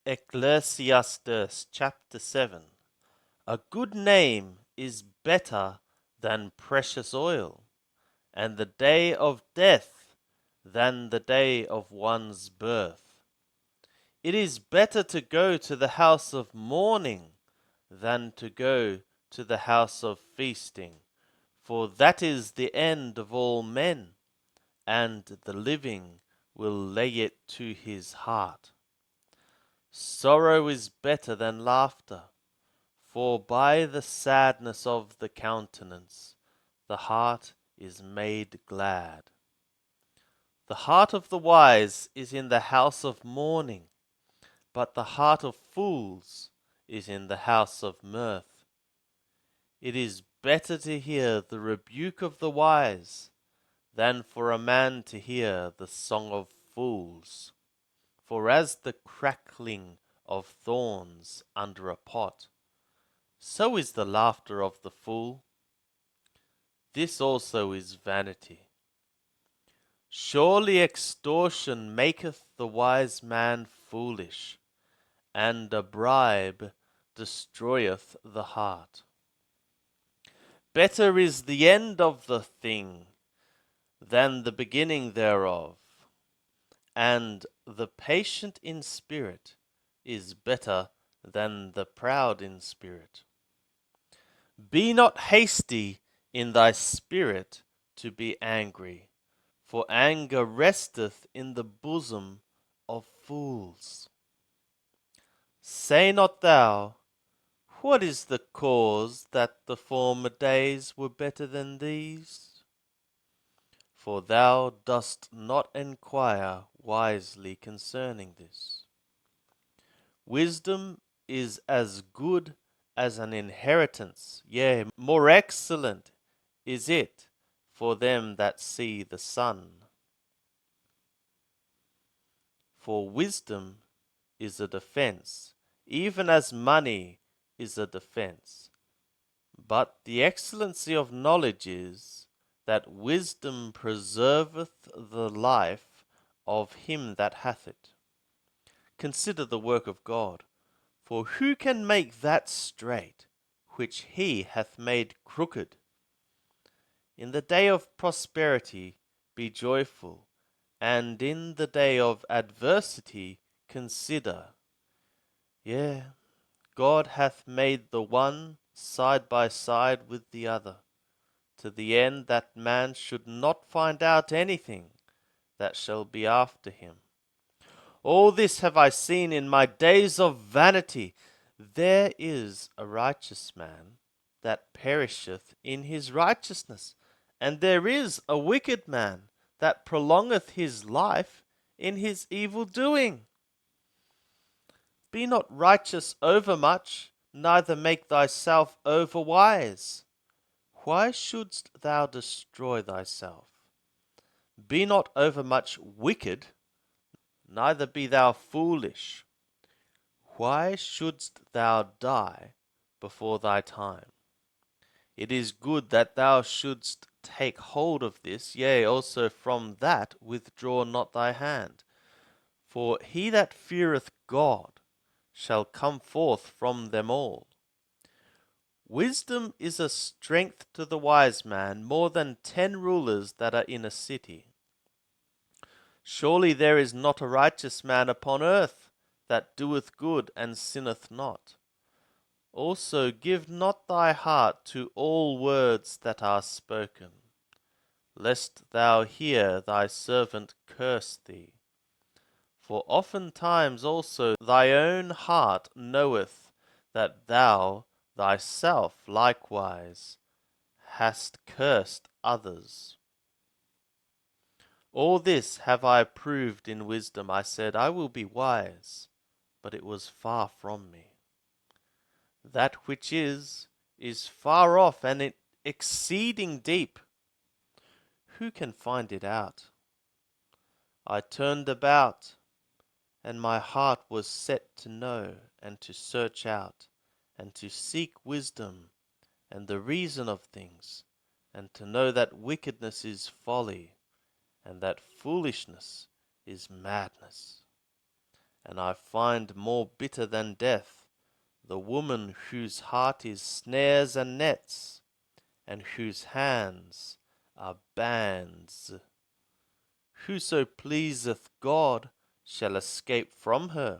Ecclesiastes chapter 7. A good name is better than precious oil, and the day of death than the day of one's birth. It is better to go to the house of mourning than to go to the house of feasting, for that is the end of all men, and the living will lay it to his heart. Sorrow is better than laughter, for by the sadness of the countenance the heart is made glad. The heart of the wise is in the house of mourning, but the heart of fools is in the house of mirth. It is better to hear the rebuke of the wise than for a man to hear the song of fools. For as the crackling of thorns under a pot, so is the laughter of the fool. This also is vanity. Surely extortion maketh the wise man foolish, and a bribe destroyeth the heart. Better is the end of the thing than the beginning thereof, and the patient in spirit is better than the proud in spirit. Be not hasty in thy spirit to be angry, for anger resteth in the bosom of fools. Say not thou, what is the cause that the former days were better than these? For thou dost not enquire wisely concerning this. Wisdom is as good as an inheritance, yea, more excellent is it for them that see the sun. For wisdom is a defense, even as money is a defense. But the excellency of knowledge is that wisdom preserveth the life of him that hath it. Consider the work of God, for who can make that straight which he hath made crooked? In the day of prosperity be joyful, and in the day of adversity consider. Yea, God hath made the one side by side with the other, to the end that man should not find out anything that shall be after him. All this have I seen in my days of vanity. There is a righteous man that perisheth in his righteousness, and there is a wicked man that prolongeth his life in his evil doing. Be not righteous overmuch, neither make thyself overwise. Why shouldst thou destroy thyself? Be not overmuch wicked, neither be thou foolish. Why shouldst thou die before thy time? It is good that thou shouldst take hold of this, yea, also from that withdraw not thy hand. For he that feareth God shall come forth from them all. Wisdom is a strength to the wise man, more than 10 rulers that are in a city. Surely there is not a righteous man upon earth that doeth good and sinneth not. Also give not thy heart to all words that are spoken, lest thou hear thy servant curse thee. For oftentimes also thy own heart knoweth that thou thyself likewise hast cursed others. All this have I proved in wisdom. I said, I will be wise, but it was far from me. That which is far off, and exceeding deep. Who can find it out? I turned about, and my heart was set to know, and to search out, and to seek wisdom, and the reason of things, and to know that wickedness is folly, and that foolishness is madness. and I find more bitter than death the woman whose heart is snares and nets, and whose hands are bands. Whoso pleaseth God shall escape from her,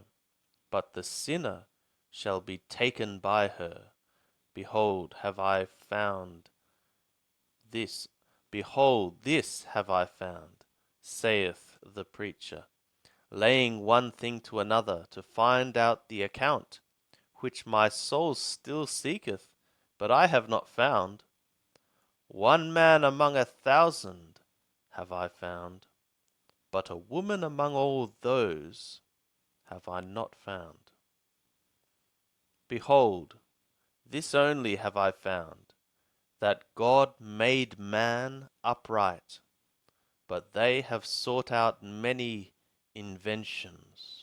but the sinner shall be taken by her. Behold, have I found this? Behold, this have I found, saith the preacher, laying one thing to another to find out the account, which my soul still seeketh, but I have not found. One man among 1,000 have I found, but a woman among all those have I not found. Behold, this only have I found, that God made man upright, but they have sought out many inventions.